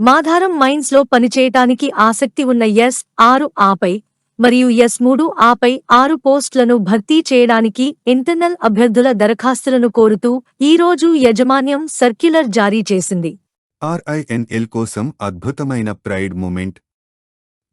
మాధారం మైన్స్లో పనిచేయటానికి ఆసక్తి ఉన్న S6 ఆపై మరియు S3 ఆపై 6 పోస్టులను భర్తీ చేయడానికి ఇంటర్నల్ అభ్యర్థుల దరఖాస్తులను కోరుతూ ఈరోజు యాజమాన్యం సర్క్యులర్ జారీ చేసింది. RINL కోసం అద్భుతమైన ప్రైడ్ మూమెంట్.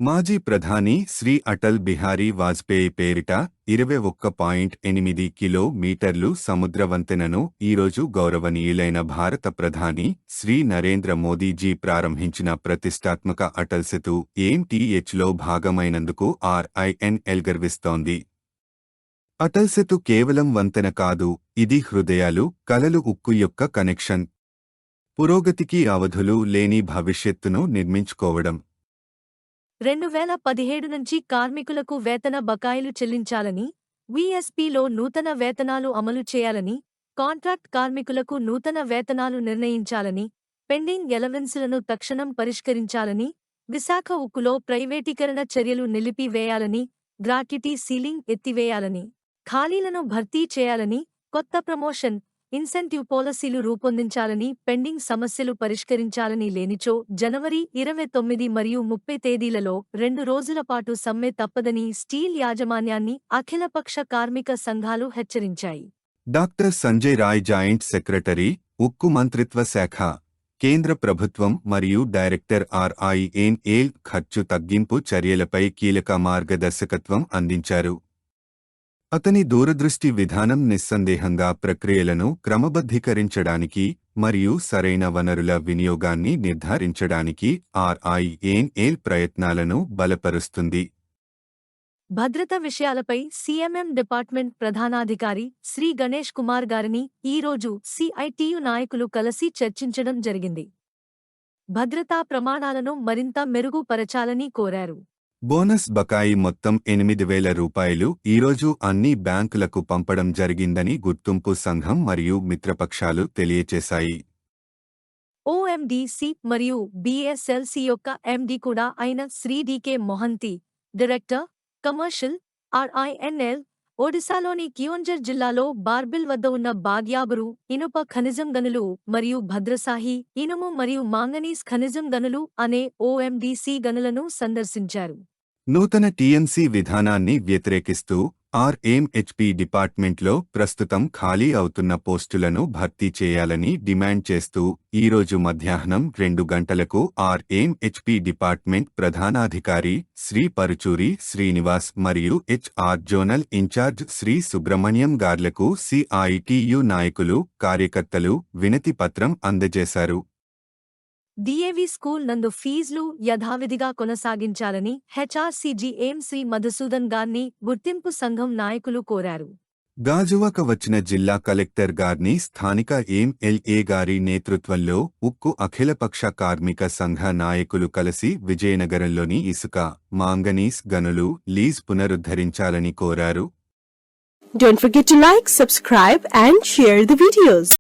మాజీ ప్రధాని శ్రీ అటల్ బిహారీ వాజ్పేయి పేరిట 21.8 కిలోమీటర్లు సముద్ర వంతెనను ఈరోజు గౌరవనీయులైన భారత ప్రధాని శ్రీ నరేంద్ర మోదీజీ ప్రారంభించిన ప్రతిష్టాత్మక అటల్ సేతు AMTHలో భాగమైనందుకు RINL గర్విస్తోంది. అటల్ సేతు కేవలం వంతెన కాదు, ఇది హృదయాలు, కలలు, ఉక్కు యొక్క కనెక్షన్. పురోగతికి అవధులు లేని భవిష్యత్తును నిర్మించుకోవడం. 2017 నుంచి కార్మికులకు వేతన బకాయిలు చెల్లించాలని, వీఎస్పీలో నూతన వేతనాలు అమలు చేయాలని, కాంట్రాక్ట్ కార్మికులకు నూతన వేతనాలు నిర్ణయించాలని, పెండింగ్ ఎలవెన్సులను తక్షణం పరిష్కరించాలని, విశాఖ ఉక్కులో ప్రైవేటీకరణ చర్యలు నిలిపివేయాలని, గ్రాట్యుటీ సీలింగ్ ఎత్తివేయాలని, ఖాళీలను భర్తీ చేయాలని, కొత్త ప్రమోషన్, ఇన్సెంటివ్ పాలసీలు రూపొందించాలని, పెండింగ్ సమస్యలు పరిష్కరించాలని లేనిచో జనవరి 29 మరియు 30 తేదీలలో 2 రోజుల పాటు సమ్మె తప్పదని స్టీల్ యాజమాన్యాన్ని అఖిలపక్ష కార్మిక సంఘాలు హెచ్చరించాయి. Doctor Sanjay Rai, joint secretary, ఉక్కు మంత్రిత్వ శాఖ, కేంద్ర ప్రభుత్వం మరియు డైరెక్టర్ RINL ఖర్చు తగ్గింపు చర్యలపై కీలక మార్గదర్శకత్వం అందించారు. అతని దూరదృష్టి విధానం నిస్సందేహంగా ప్రక్రియలను క్రమబద్ధీకరించడానికి మరియు సరైన వనరుల వినియోగాన్ని నిర్ధారించడానికి RINL ప్రయత్నాలను బలపరుస్తుంది. భద్రత విషయాలపై CMM డిపార్ట్మెంట్ ప్రధానాధికారి శ్రీ గణేష్ కుమార్ గారిని ఈరోజు CITU నాయకులు కలిసి చర్చించడం జరిగింది. భద్రతా ప్రమాణాలను మరింత మెరుగుపరచాలని కోరారు. బోనస్ బకాయి మొత్తం 8,000 రూపాయలు ఈరోజు అన్ని బ్యాంకులకు పంపడం జరిగిందని గుర్తింపు సంఘం మరియు మిత్రపక్షాలు తెలియచేశాయి. OMDC మరియు BSLC యొక్క MD కూడా అయిన Shri DK Mohanty, director, commercial, RINL, ఒడిశాలోని కియోంఝర్ జిల్లాలో బార్బిల్ వద్ద ఉన్న బాగ్యాబరు ఇనుప ఖనిజం గనులు మరియు భద్రసాహి ఇనుము మరియు మాంగనీస్ ఖనిజం గనులు అనే OMDC గనులను సందర్శించారు. నూతన TMC విధానాన్ని వ్యతిరేకిస్తూ RMHP డిపార్ట్మెంట్లో ప్రస్తుతం ఖాళీ అవుతున్న పోస్టులను భర్తీ చేయాలని డిమాండ్ చేస్తూ ఈరోజు మధ్యాహ్నం 2 గంటలకు RMHP డిపార్ట్మెంట్ ప్రధానాధికారి శ్రీ పరుచూరి శ్రీనివాస్ మరియు HR zonal incharge Shri Subrahmanyam గార్లకు CITU నాయకులు, కార్యకర్తలు వినతి పత్రం అందజేశారు. DAV స్కూల్ నందు ఫీజులు యథావిధిగా కొనసాగించాలని HRCGM శ్రీ మధుసూదన్ గార్ని గుర్తింపు సంఘం నాయకులు కోరారు. గాజువాక వచ్చిన జిల్లా కలెక్టర్ గార్ని స్థానిక MLA గారి నేతృత్వంలో ఉక్కు అఖిలపక్ష కార్మిక సంఘ నాయకులు కలిసి విజయనగరంలోని ఇసుక, మాంగనీస్ గనులు లీజ్ పునరుద్ధరించాలని కోరారు. Don't forget to like, subscribe and share the videos.